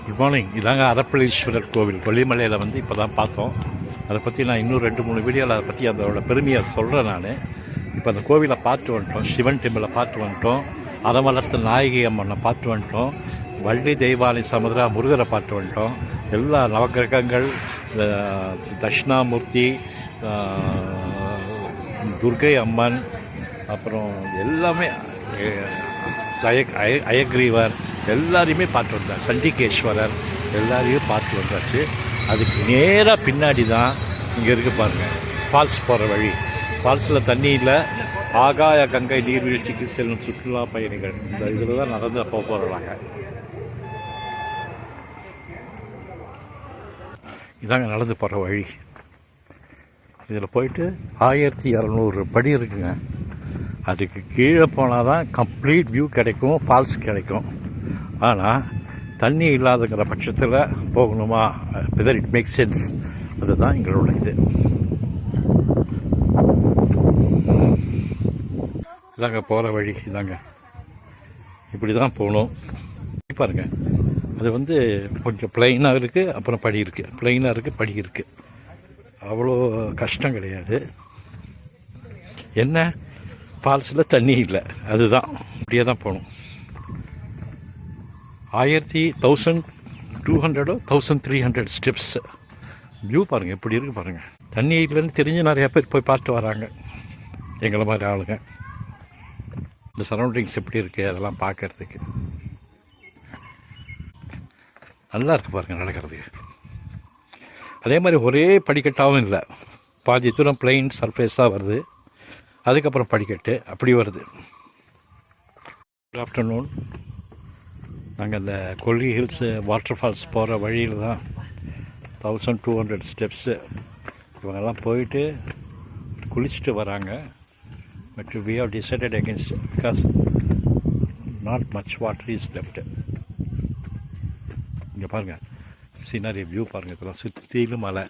Good morning. இதாங்க அரப்பளீஸ்வரர் கோவில் கொல்லிமலையில் வந்து இப்போ தான் பார்த்தோம். அதை பற்றி நான் இன்னும் 2-3 வீடியோவில் அதை பற்றி அதோட பெருமையை சொல்கிறேன். நான் இப்போ அந்த கோவிலை பார்த்து வந்துட்டோம், சிவன் டெம்பிளை பார்த்து வந்துட்டோம், அதை வளர்த்த நாயகி அம்மனை பார்த்து வந்துட்டோம், வள்ளி தெய்வானை சமுதிரா முருகரை பார்த்து வந்துட்டோம். எல்லா நவகிரகங்கள், தட்சிணாமூர்த்தி, துர்கை அம்மன், அப்புறம் எல்லாமே அயக்ரீவர் எல்லாரையுமே பார்த்து வந்தார், சண்டிகேஸ்வரர் எல்லாரையும் பார்த்து வந்தாச்சு. அதுக்கு நேராக பின்னாடி தான் இங்கே இருக்குது பாருங்கள் ஃபால்ஸ் போகிற வழி. ஃபால்ஸில் தண்ணி இல்லை, ஆகாய கங்கை நீர்வீழ்ச்சிக்கு செல்லும் சுற்றுலா பயணிகள் இந்த இதில் தான் நடந்து போகிறாங்க. இதாங்க நடந்து போகிற வழி. இதில் போயிட்டு 1200 படி இருக்குங்க. அதுக்கு கீழே போனால் தான் கம்ப்ளீட் வியூ கிடைக்கும், ஃபால்ஸ் கிடைக்கும். ஆனால் தண்ணி இல்லாதங்கிற பட்சத்தில் போகணுமா, வெதர் இட் மேக் சென்ஸ், அதுதான் எங்களோட இது. இதாங்க போகிற வழி. இதாங்க இப்படி தான் போகணும். பாருங்கள், அது வந்து கொஞ்சம் ப்ளைனாக இருக்குது, அப்புறம் படி இருக்குது, ப்ளைனாக இருக்குது, படி இருக்குது. அவ்வளோ கஷ்டம் கிடையாது. என்ன, ஃபால்ஸில் தண்ணி இல்லை, அதுதான். இப்படியே தான் போகணும். 1200 1300 ஸ்டெப்ஸ். வியூ பாருங்கள் எப்படி இருக்குது பாருங்கள். தண்ணி இல்லைன்னு தெரிஞ்சு நிறையா பேர் போய் பார்த்து வராங்க, எங்களை மாதிரி ஆளுங்க. இந்த சரௌண்டிங்ஸ் எப்படி இருக்குது அதெல்லாம் பார்க்கறதுக்கு நல்லா இருக்குது பாருங்கள் நடக்கிறதுக்கு. அதே மாதிரி ஒரே படிக்கட்டாகவும் இல்லை, பாதி தூரம் பிளெயின் சர்ஃபேஸாக வருது, அதுக்கப்புறம் படிக்கட்டு அப்படி வருது. Good afternoon. நாங்கள் அந்த கொல்லி ஹில்ஸு வாட்டர் ஃபால்ஸ் போகிற வழியில் தான் 1200 ஸ்டெப்ஸு. இவங்கெல்லாம் போயிட்டு குளிச்சுட்டு வராங்க. But we have decided against because not much water is left. இங்கே பாருங்கள் சீனரி வியூ பாருங்கள். இதெல்லாம் சுற்றிலும் மலை.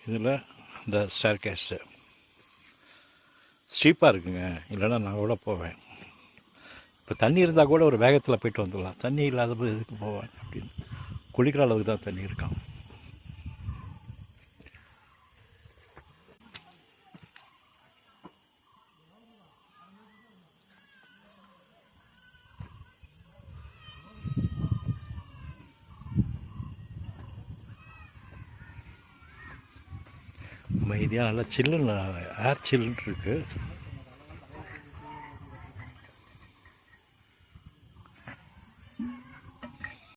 இதில் இந்த ஸ்டேர் கேஸு ஸ்டீப்பாக இருக்குங்க, இல்லைன்னா நான் கூட போவேன். இப்போ தண்ணி இருந்தால் கூட ஒரு வேகத்தில் போய்ட்டு வந்துடலாம். தண்ணி இல்லாத போது எதுக்கு போவேன் அப்படின்னு, குளிக்கிற அளவுக்கு தான் தண்ணி இருக்கான். அமைதியாக நல்லா சில்லுன்னு, ஏர் சில்லுன்னு இருக்குது.